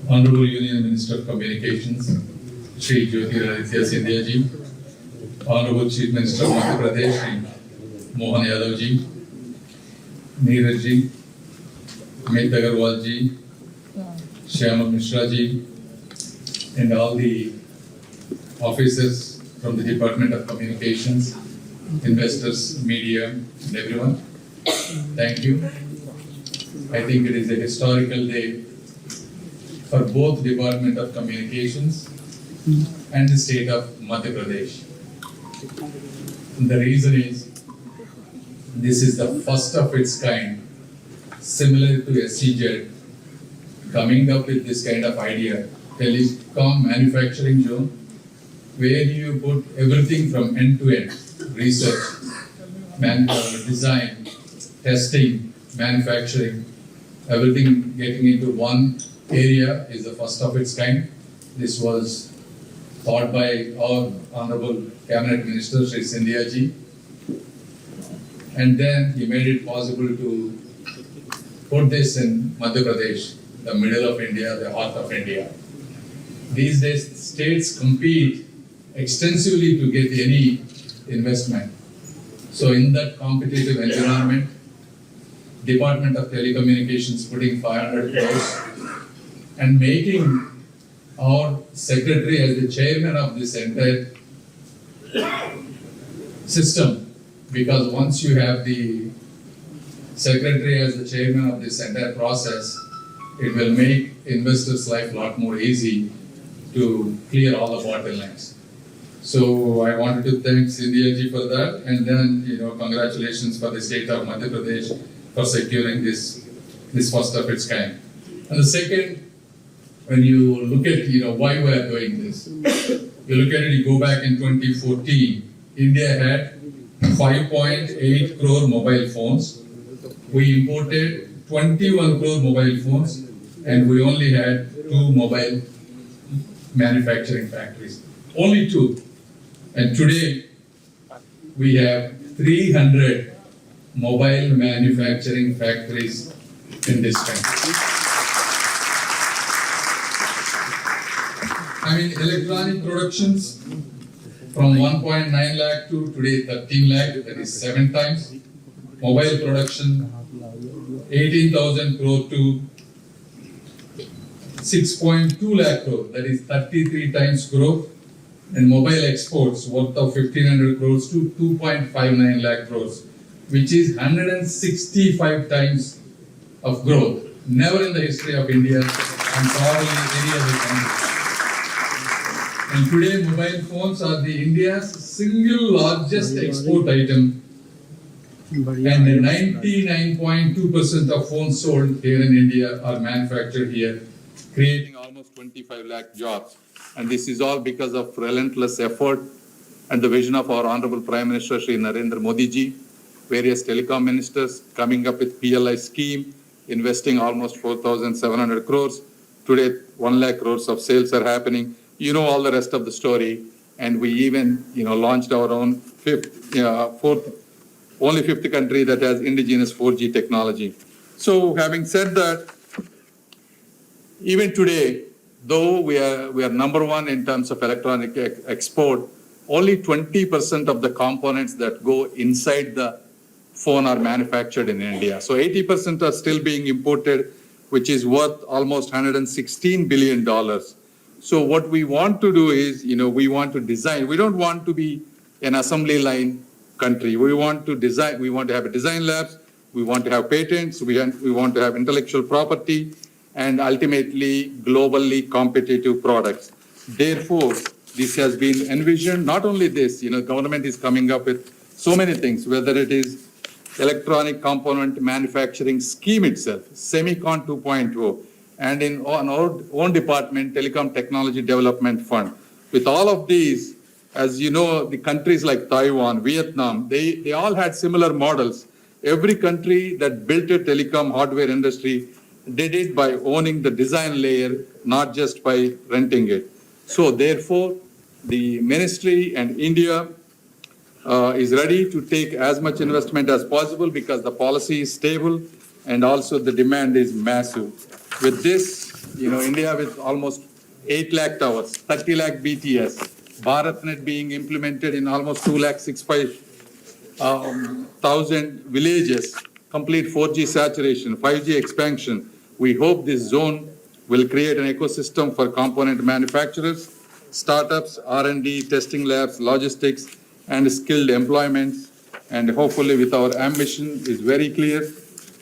Honorable Union Minister of Communications, Shri Jyotiraditya Scindia ji, Honorable Chief Minister of Madhya Pradesh, Shri Mohan Yadav ji, Neeraj ji, Amit Agarwal ji, Shyama Mishra ji, and all the officers from the Department of Communications, investors, media, and everyone. Thank you. I think it is a historical day for both Department of Communications and the state of Madhya Pradesh. And the reason is, this is the first of its kind, similar to SCZ, coming up with this kind of idea, Telecom Manufacturing Zone, where you put everything from end to end, research, design, testing, manufacturing, everything getting into one area is the first of its kind. This was thought by our Honorable Cabinet Minister, Shri Scindia ji. And then he made it possible to put this in Madhya Pradesh, the middle of India, the heart of India. These days, states compete extensively to get any investment. So in that competitive environment, Department of Telecommunications putting 500 crores and making our secretary as the chairman of this entire system, because once you have the secretary as the chairman of this entire process, it will make investors' life a lot more easy to clear all the bottlenecks. So I wanted to thank Scindia ji for that, and then congratulations for the state of Madhya Pradesh for securing this first of its kind. And the second, when you look at why we are doing this, you look at it, you go back in 2014, India had 5.8 crore mobile phones. We imported 21 crore mobile phones, and we only had 2 mobile manufacturing factories. Only 2. And today, we have 300 mobile manufacturing factories in this country. I mean, electronic productions from 1.9 lakh to today 13 lakh, that is 7 times. Mobile production, 18,000 crore to 6.2 lakh crore, that is 33 times growth. And mobile exports worth of 1,500 crores to 2.59 lakh crores, which is 165 times of growth. Never in the history of India and probably any other country. And today, mobile phones are the India's single largest export item, and 99.2% of phones sold here in India are manufactured here, creating almost 25 lakh jobs. And this is all because of relentless effort and the vision of our Honorable Prime Minister Shri Narendra Modi ji, various telecom ministers coming up with PLI scheme, investing almost 4,700 crores. Today, 1 lakh crores of sales are happening. You know all the rest of the story. And we even, launched our own only fifth country that has indigenous 4G technology. So having said that, even today, though we are number 1 in terms of electronic export, only 20% of the components that go inside the phone are manufactured in India. So 80% are still being imported, which is worth almost $116 billion. So what we want to do is, we want to design. We don't want to be an assembly line country. We want to design. We want to have a design labs. We want to have patents. We want to have intellectual property, and ultimately globally competitive products. Therefore, this has been envisioned. Not only this, government is coming up with so many things, whether it is electronic component manufacturing scheme itself, Semicon 2.0, and in our own department, Telecom Technology Development Fund. With all of these, as you know, the countries like Taiwan, Vietnam, they all had similar models. Every country that built a telecom hardware industry did it by owning the design layer, not just by renting it. So therefore, the ministry and India is ready to take as much investment as possible because the policy is stable and also the demand is massive. With this, India with almost 8 lakh towers, 30 lakh BTS, BharatNet being implemented in almost 2,65,000 villages, complete 4G saturation, 5G expansion. We hope this zone will create an ecosystem for component manufacturers, startups, R&D, testing labs, logistics, and skilled employments. And hopefully with our ambition is very clear,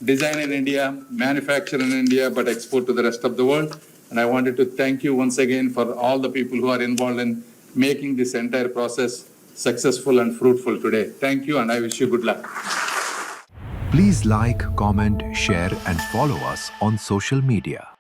design in India, manufacture in India, but export to the rest of the world. And I wanted to thank you once again for all the people who are involved in making this entire process successful and fruitful today. Thank you, and I wish you good luck. Please like, comment, share, and follow us on social media.